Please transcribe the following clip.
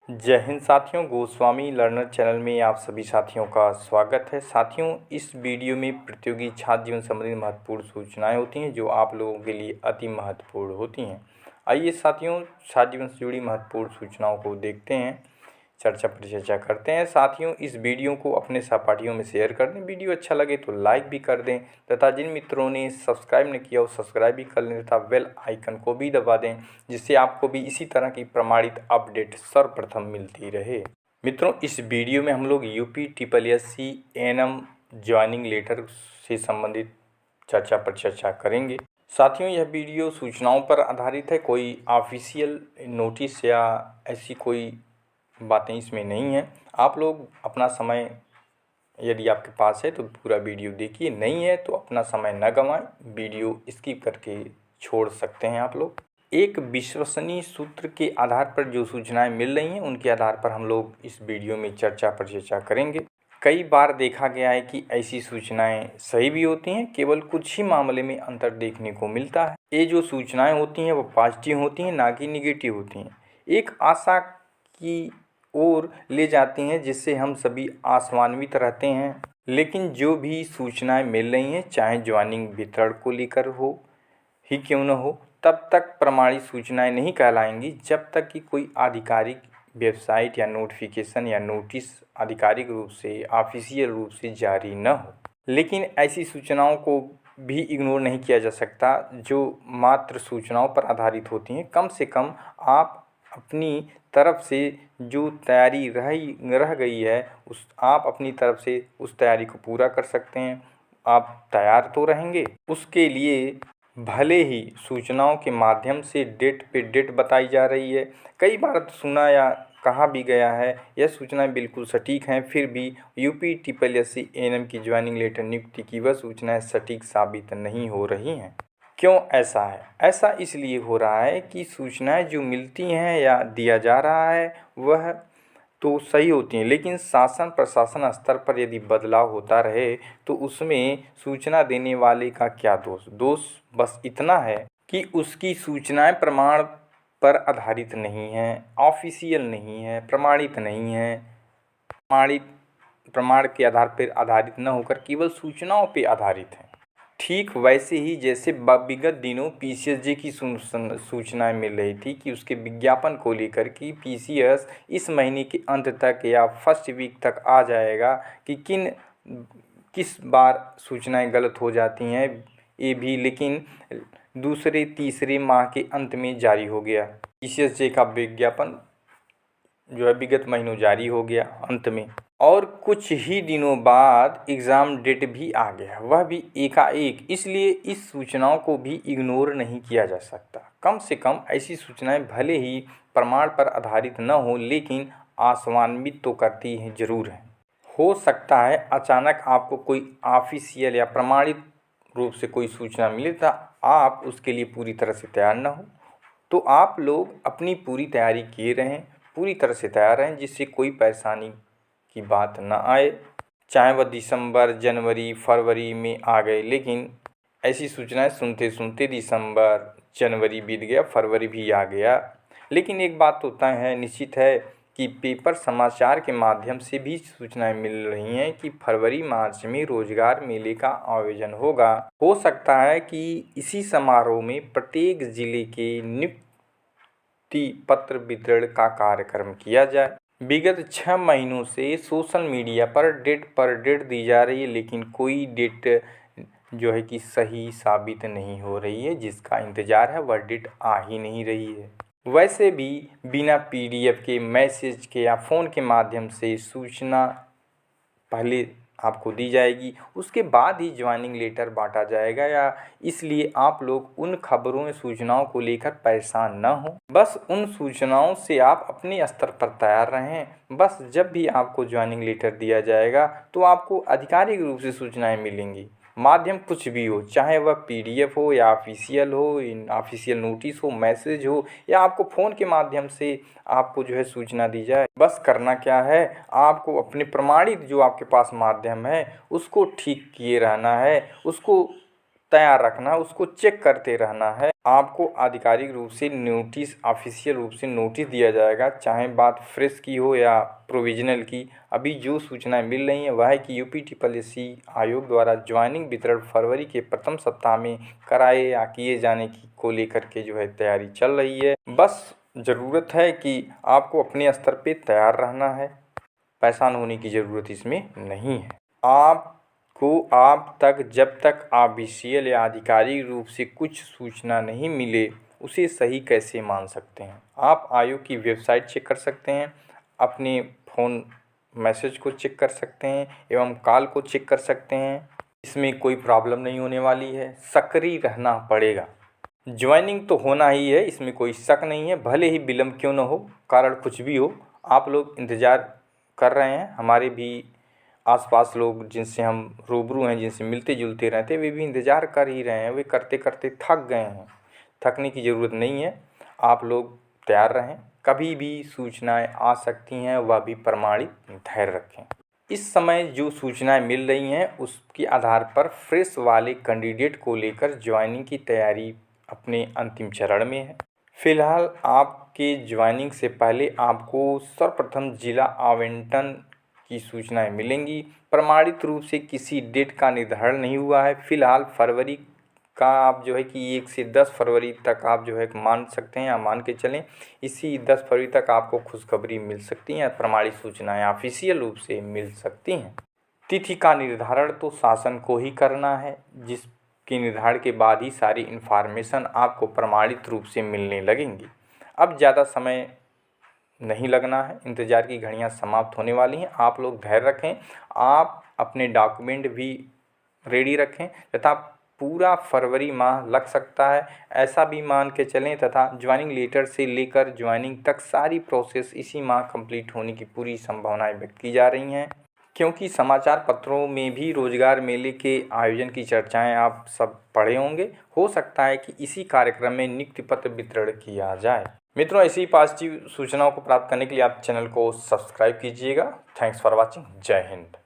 जय हिंद साथियों, Goswami learner channel में आप सभी साथियों का स्वागत है। साथियों, इस वीडियो में प्रतियोगी छात्र जीवन संबंधी महत्वपूर्ण सूचनाएं होती हैं जो आप लोगों के लिए अति महत्वपूर्ण होती हैं। आइए साथियों, छात्र जीवन से जुड़ी महत्वपूर्ण सूचनाओं को देखते हैं, चर्चा परिचर्चा करते हैं। साथियों, इस वीडियो को अपने सहपाठियों में शेयर कर दें। वीडियो अच्छा लगे तो लाइक भी कर दें तथा जिन मित्रों ने सब्सक्राइब नहीं किया वो सब्सक्राइब भी कर लें तथा बेल आइकन को भी दबा दें, जिससे आपको भी इसी तरह की प्रमाणित अपडेट सर्वप्रथम मिलती रहे। मित्रों, इस वीडियो में हम लोग UP-SSC ANM ज्वाइनिंग लेटर से संबंधित चर्चा परिचर्चा करेंगे। साथियों, यह वीडियो सूचनाओं पर आधारित है, कोई ऑफिशियल नोटिस या ऐसी कोई बातें इसमें नहीं हैं। आप लोग अपना समय, यदि आपके पास है तो पूरा वीडियो देखिए, नहीं है तो अपना समय न गंवाएं, वीडियो स्किप करके छोड़ सकते हैं आप लोग। एक विश्वसनीय सूत्र के आधार पर जो सूचनाएं मिल रही हैं उनके आधार पर हम लोग इस वीडियो में चर्चा परिचर्चा करेंगे। कई बार देखा गया है कि ऐसी सूचनाएं सही भी होती हैं, केवल कुछ ही मामले में अंतर देखने को मिलता है। ये जो सूचनाएं होती हैं वो पॉजिटिव होती हैं, ना कि निगेटिव होती हैं। एक आशा की ओर ले जाती हैं जिससे हम सभी आशान्वित रहते हैं। लेकिन जो भी सूचनाएं मिल रही हैं, चाहे ज्वाइनिंग वितरण को लेकर हो ही क्यों न हो, तब तक प्रमाणित सूचनाएं नहीं कहलाएंगी जब तक कि कोई आधिकारिक वेबसाइट या नोटिफिकेशन या नोटिस आधिकारिक रूप से, ऑफिशियल रूप से जारी न हो। लेकिन ऐसी सूचनाओं को भी इग्नोर नहीं किया जा सकता जो मात्र सूचनाओं पर आधारित होती हैं। कम से कम आप अपनी तरफ से जो तैयारी रह गई है आप अपनी तरफ से उस तैयारी को पूरा कर सकते हैं। आप तैयार तो रहेंगे। उसके लिए भले ही सूचनाओं के माध्यम से डेट पे डेट बताई जा रही है, कई बार सुना या कहा भी गया है यह सूचनाएं बिल्कुल सटीक हैं, फिर भी UP-SSC ANM की ज्वाइनिंग लेटर नियुक्ति की वह सूचनाएं सटीक साबित नहीं हो रही हैं। क्यों ऐसा है? ऐसा इसलिए हो रहा है कि सूचनाएं जो मिलती हैं या दिया जा रहा है वह तो सही होती हैं, लेकिन शासन प्रशासन स्तर पर यदि बदलाव होता रहे तो उसमें सूचना देने वाले का क्या दोष? दोष बस इतना है कि उसकी सूचनाएं प्रमाण पर आधारित नहीं हैं, ऑफिशियल नहीं है, प्रमाणित नहीं है, प्रमाण के आधार पर आधारित न होकर केवल सूचनाओं पर आधारित है। ठीक वैसे ही जैसे विगत दिनों PCSJ की सूचनाएं मिल रही थी कि उसके विज्ञापन को लेकर कि PCS इस महीने के अंत तक या फर्स्ट वीक तक आ जाएगा कि किस बार सूचनाएं गलत हो जाती हैं ये भी, लेकिन दूसरे तीसरे माह के अंत में जारी हो गया। PCSJ का विज्ञापन जो है विगत महीनों जारी हो गया अंत में, और कुछ ही दिनों बाद एग्ज़ाम डेट भी आ गया, वह भी एकाएक। इसलिए इस सूचनाओं को भी इग्नोर नहीं किया जा सकता। कम से कम ऐसी सूचनाएं भले ही प्रमाण पर आधारित न हो, लेकिन आशान्वित तो करती हैं ज़रूर हैं। हो सकता है अचानक आपको कोई ऑफिशियल या प्रमाणित रूप से कोई सूचना मिले तो आप उसके लिए पूरी तरह से तैयार न हो, तो आप लोग अपनी पूरी तैयारी किए रहें, पूरी तरह से तैयार रहें, जिससे कोई परेशानी की बात न आए। चाहे वह दिसंबर, जनवरी, फरवरी में आ गए, लेकिन ऐसी सूचनाएं सुनते सुनते दिसंबर, जनवरी बीत गया, फरवरी भी आ गया। लेकिन एक बात तो तय है, निश्चित है कि पेपर समाचार के माध्यम से भी सूचनाएं मिल रही हैं कि फरवरी मार्च में रोजगार मेले का आयोजन होगा। हो सकता है कि इसी समारोह में प्रत्येक जिले के नियुक्ति पत्र वितरण का कार्यक्रम किया जाए। विगत 6 महीनों से सोशल मीडिया पर डेट दी जा रही है, लेकिन कोई डेट जो है कि सही साबित नहीं हो रही है। जिसका इंतज़ार है वह डेट आ ही नहीं रही है। वैसे भी बिना PDF के, मैसेज के या फ़ोन के माध्यम से सूचना पहले आपको दी जाएगी, उसके बाद ही ज्वाइनिंग लेटर बांटा जाएगा। या इसलिए आप लोग उन खबरों या सूचनाओं को लेकर परेशान न हो, बस उन सूचनाओं से आप अपने स्तर पर तैयार रहें। बस जब भी आपको ज्वाइनिंग लेटर दिया जाएगा तो आपको आधिकारिक रूप से सूचनाएं मिलेंगी। माध्यम कुछ भी हो, चाहे वह PDF हो या ऑफिशियल हो, ऑफिशियल नोटिस हो, मैसेज हो, या आपको फ़ोन के माध्यम से आपको जो है सूचना दी जाए। बस करना क्या है, आपको अपने प्रमाणित जो आपके पास माध्यम है उसको ठीक किए रहना है, उसको तैयार रखना है, उसको चेक करते रहना है। आपको आधिकारिक रूप से नोटिस, ऑफिशियल रूप से नोटिस दिया जाएगा, चाहे बात फ्रेश की हो या प्रोविजनल की। अभी जो सूचनाएं मिल रही हैं वह है कि यूपीट्रिपलएससी आयोग द्वारा ज्वाइनिंग वितरण फरवरी के प्रथम सप्ताह में कराए या किए जाने की को लेकर के जो है तैयारी चल रही है। बस ज़रूरत है कि आपको अपने स्तर पे तैयार रहना है, परेशान होने की ज़रूरत इसमें नहीं है। आप तक जब तक ऑफिशियल या आधिकारिक रूप से कुछ सूचना नहीं मिले उसे सही कैसे मान सकते हैं। आप आयोग की वेबसाइट चेक कर सकते हैं, अपने फ़ोन मैसेज को चेक कर सकते हैं एवं कॉल को चेक कर सकते हैं। इसमें कोई प्रॉब्लम नहीं होने वाली है, सक्रिय रहना पड़ेगा। ज्वाइनिंग तो होना ही है, इसमें कोई शक नहीं है, भले ही विलम्ब क्यों न हो, कारण कुछ भी हो। आप लोग इंतज़ार कर रहे हैं, हमारे भी आसपास लोग जिनसे हम रूबरू हैं, जिनसे मिलते जुलते रहते हैं, वे भी इंतज़ार कर ही रहे हैं। वे करते करते थक गए हैं, थकने की ज़रूरत नहीं है। आप लोग तैयार रहें, कभी भी सूचनाएं आ सकती हैं, वह भी प्रमाणित धैर्य रखें। इस समय जो सूचनाएं मिल रही हैं उसके आधार पर फ्रेश वाले कैंडिडेट को लेकर ज्वाइनिंग की तैयारी अपने अंतिम चरण में है। फिलहाल आपके ज्वाइनिंग से पहले आपको सर्वप्रथम जिला आवंटन की सूचनाएं मिलेंगी। प्रमाणित रूप से किसी डेट का निर्धारण नहीं हुआ है। फिलहाल फरवरी का आप जो है कि 1 से 10 फरवरी तक आप जो है मान सकते हैं या मान के चलें, इसी 10 फरवरी तक आपको खुशखबरी मिल सकती हैं, प्रमाणित सूचनाएं ऑफिशियल रूप से मिल सकती हैं। तिथि का निर्धारण तो शासन को ही करना है, जिसके निर्धारण के बाद ही सारी इन्फॉर्मेशन आपको प्रमाणित रूप से मिलने लगेंगी। अब ज़्यादा समय नहीं लगना है, इंतज़ार की घड़ियां समाप्त होने वाली हैं। आप लोग धैर्य रखें, आप अपने डॉक्यूमेंट भी रेडी रखें तथा पूरा फरवरी माह लग सकता है ऐसा भी मान के चलें, तथा ज्वाइनिंग लेटर से लेकर ज्वाइनिंग तक सारी प्रोसेस इसी माह कंप्लीट होने की पूरी संभावनाएं व्यक्त की जा रही हैं। क्योंकि समाचार पत्रों में भी रोजगार मेले के आयोजन की चर्चाएं आप सब पढ़े होंगे, हो सकता है कि इसी कार्यक्रम में नियुक्ति पत्र वितरण किया जाए। मित्रों, ऐसी ही पॉजिटिव सूचनाओं को प्राप्त करने के लिए आप चैनल को सब्सक्राइब कीजिएगा। Thanks for watching. जय हिंद।